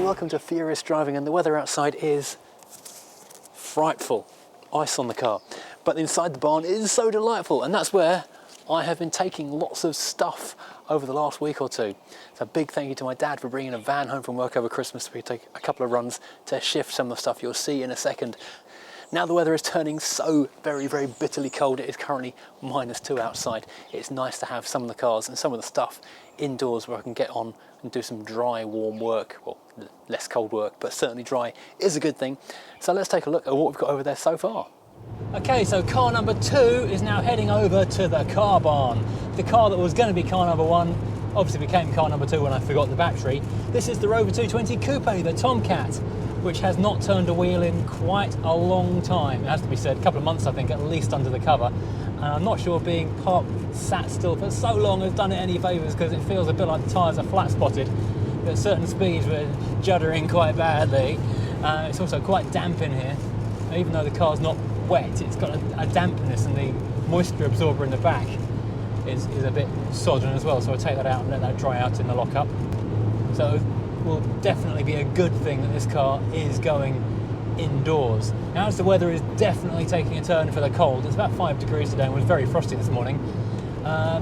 welcome to Furious Driving, and the weather outside is frightful. Ice on the car. But inside the barn is so delightful, and that's where I have been taking lots of stuff over the last week or two. So a big thank you to my dad for bringing a van home from work over Christmas. We take a couple of runs to shift some of the stuff you'll see in a second. Now the weather is turning so very, very bitterly cold. It is currently -2 outside. It's nice to have some of the cars and some of the stuff indoors where I can get on and do some dry, warm work. Well, less cold work, but certainly dry is a good thing. So let's take a look at what we've got over there so far. Okay, so car number 2 is now heading over to the car barn. The car that was going to be car number 1 obviously became car number 2 when I forgot the battery. This is the Rover 220 Coupe, the Tomcat, which has not turned a wheel in quite a long time. It has to be said, a couple of months I think, at least under the cover. And I'm not sure being parked, sat still for so long has done it any favours, because it feels a bit like the tyres are flat spotted. At certain speeds we're juddering quite badly. It's also quite damp in here. Even though the car's not wet, it's got a dampness, and the moisture absorber in the back is a bit sodden as well, so I'll take that out and let that dry out in the lockup. So it will definitely be a good thing that this car is going indoors. Now, as the weather is definitely taking a turn for the cold, it's about 5 degrees today and it was very frosty this morning.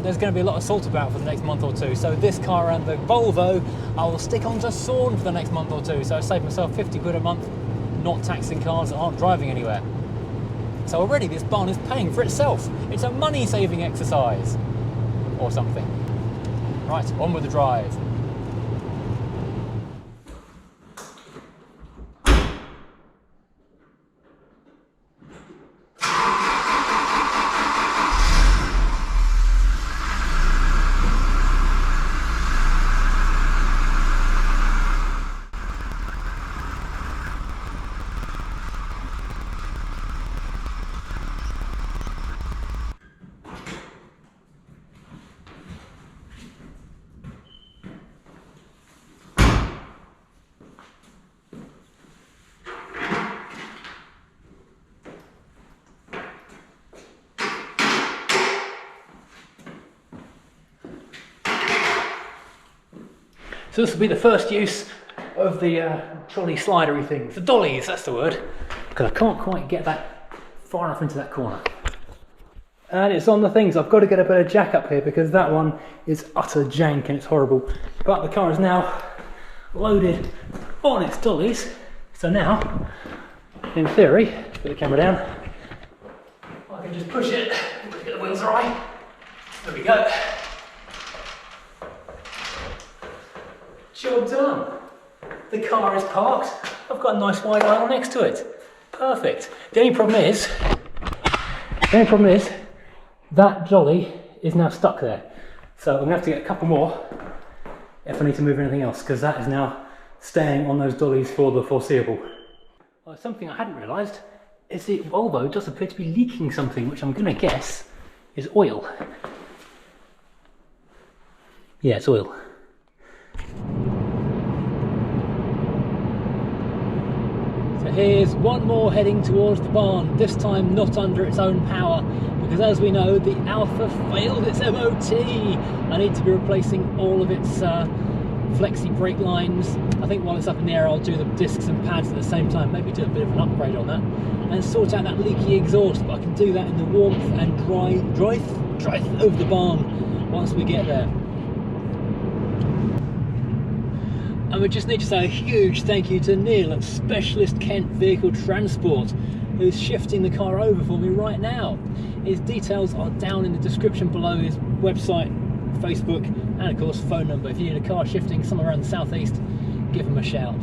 There's going to be a lot of salt about for the next month or two, so this car and the Volvo I will stick onto Sawn for the next month or two, so I save myself 50 quid a month not taxing cars that aren't driving anywhere. So already this barn is paying for itself. It's a money saving exercise or something. Right, on with the drive. So this will be the first use of the trolley slidery things, the dollies, that's the word, because I can't quite get that far enough into that corner. And it's on the things. I've got to get a better jack up here because that one is utter jank and it's horrible. But the car is now loaded on its dollies, so now, in theory, put the camera down, I can just push it, get the wheels right. There we go. Job done. The car is parked. I've got a nice wide aisle next to it. Perfect. The only problem is that dolly is now stuck there. So I'm going to have to get a couple more if I need to move anything else, because that is now staying on those dollies for the foreseeable. Well, something I hadn't realised is the Volvo does appear to be leaking something, which I'm going to guess is oil. Yeah, it's oil. Here's one more heading towards the barn, this time not under its own power, because as we know, the Alfa failed its MOT. I need to be replacing all of its flexi brake lines. I think while it's up in the air I'll do the discs and pads at the same time, maybe do a bit of an upgrade on that, and sort out that leaky exhaust, but I can do that in the warmth and drive over the barn once we get there. And we just need to say a huge thank you to Neil at Specialist Kent Vehicle Transport, who's shifting the car over for me right now. His details are down in the description below, his website, Facebook, and of course phone number. If you need a car shifting somewhere around the southeast, give him a shout.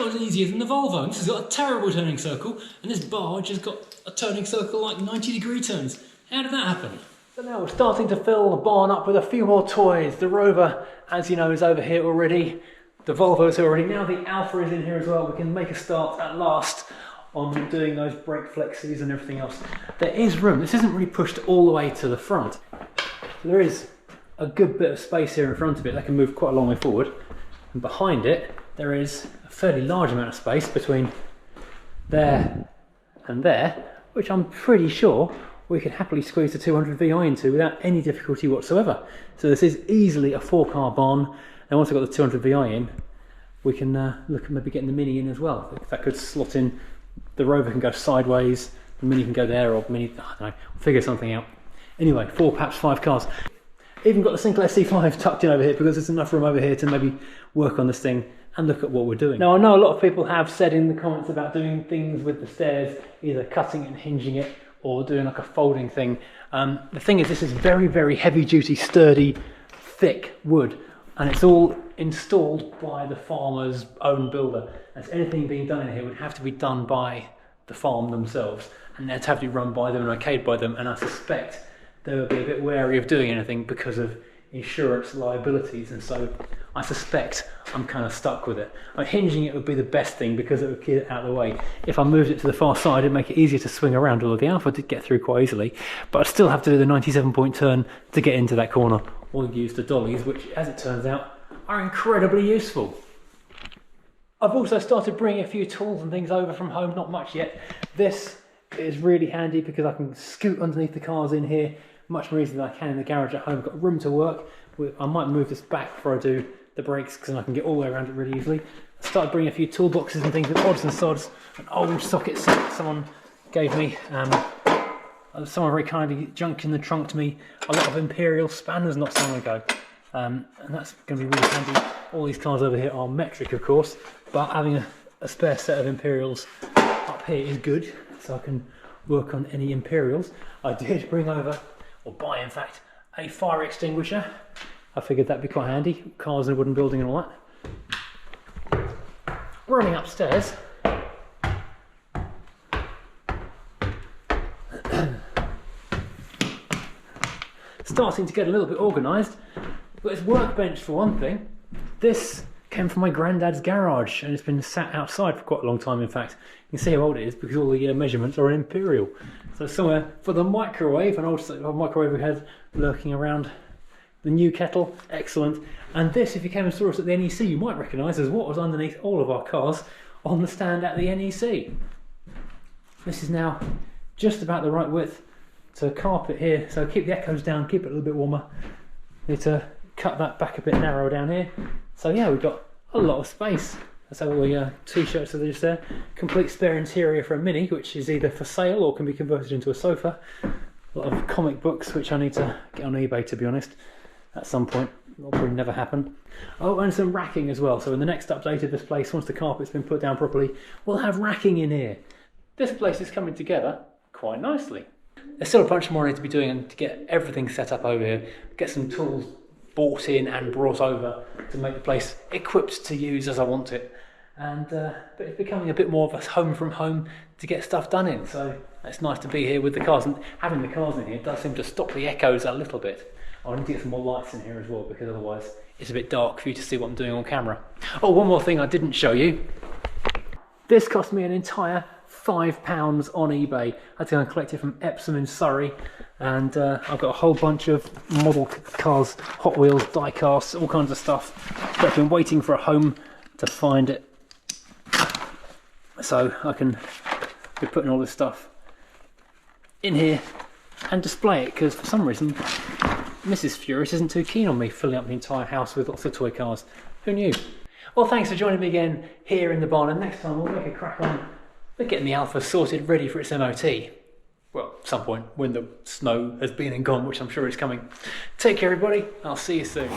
much easier than the Volvo. This has got a terrible turning circle, and this barge has got a turning circle like 90-degree turns. How did that happen? So now we're starting to fill the barn up with a few more toys. The Rover, as you know, is over here already. The Volvo's here already. Now the Alfa is in here as well. We can make a start at last on doing those brake flexes and everything else. There is room. This isn't really pushed all the way to the front. So there is a good bit of space here in front of it. That can move quite a long way forward. And behind it, there is a fairly large amount of space between there and there, which I'm pretty sure we could happily squeeze the 200 VI into without any difficulty whatsoever. So this is easily a 4-car barn. And once we've got the 200 VI in, we can look at maybe getting the Mini in as well. If that could slot in, the Rover can go sideways, the Mini can go there, or Mini, I don't know, we'll figure something out. Anyway, 4, perhaps 5 cars. Even got the Sinclair C5 tucked in over here because there's enough room over here to maybe work on this thing and look at what we're doing. Now I know a lot of people have said in the comments about doing things with the stairs, either cutting it and hinging it or doing like a folding thing. The thing is, this is very, very heavy duty, sturdy, thick wood, and it's all installed by the farmer's own builder. And so anything being done in here would have to be done by the farm themselves, and they'd have to be run by them and okayed by them, and I suspect they would be a bit wary of doing anything because of insurance liabilities, and so I suspect I'm kind of stuck with it. Hinging it would be the best thing because it would get it out of the way. If I moved it to the far side, it'd make it easier to swing around, although the Alfa did get through quite easily, but I'd still have to do the 97-point turn to get into that corner, or use the dollies, which, as it turns out, are incredibly useful. I've also started bringing a few tools and things over from home, not much yet. This is really handy because I can scoot underneath the cars in here much more easily than I can in the garage at home. I've got room to work. I might move this back before I do the brakes because I can get all the way around it really easily. I started bringing a few toolboxes and things with odds and sods. An old socket set someone gave me. Someone very kindly junked in the trunk to me a lot of Imperial spanners not so long ago. And that's going to be really handy. All these cars over here are metric, of course, but having a spare set of Imperials up here is good, so I can work on any Imperials. I did bring over, or buy in fact, a fire extinguisher. I figured that'd be quite handy. Cars in a wooden building and all that. Running upstairs, starting to get a little bit organised. Got this workbench for one thing. This came from my granddad's garage and it's been sat outside for quite a long time. In fact, you can see how old it is because all the measurements are in Imperial. So somewhere for the microwave, an old microwave we had lurking around. The new kettle, excellent. And this, if you came and saw us at the NEC, you might recognise as what was underneath all of our cars on the stand at the NEC. This is now just about the right width to carpet here, so keep the echoes down, keep it a little bit warmer. Need to cut that back a bit narrow down here. So yeah, we've got a lot of space. That's all the t-shirts that are just there. Complete spare interior for a Mini, which is either for sale or can be converted into a sofa. A lot of comic books, which I need to get on eBay, to be honest, at some point. That'll probably never happen. Oh, and some racking as well. So in the next update of this place, once the carpet's been put down properly, we'll have racking in here. This place is coming together quite nicely. There's still a bunch more I need to be doing to get everything set up over here. Get some tools bought in and brought over to make the place equipped to use as I want it. And but it's becoming a bit more of a home from home to get stuff done in. So it's nice to be here with the cars, and having the cars in here does seem to stop the echoes a little bit. I need to get some more lights in here as well because otherwise it's a bit dark for you to see what I'm doing on camera. Oh, one more thing I didn't show you. This cost me an entire £5 on eBay. I had to go and collect it from Epsom in Surrey, and I've got a whole bunch of model cars, Hot Wheels, die casts, all kinds of stuff. But I've been waiting for a home to find it, so I can be putting all this stuff in here and display it, because for some reason Mrs. Furious isn't too keen on me filling up the entire house with lots of toy cars. Who knew? Well, thanks for joining me again here in the barn, and next time we'll make a crack on we're getting the Alfa sorted, ready for its MOT. Well, at some point when the snow has been and gone, which I'm sure is coming. Take care, everybody. I'll see you soon.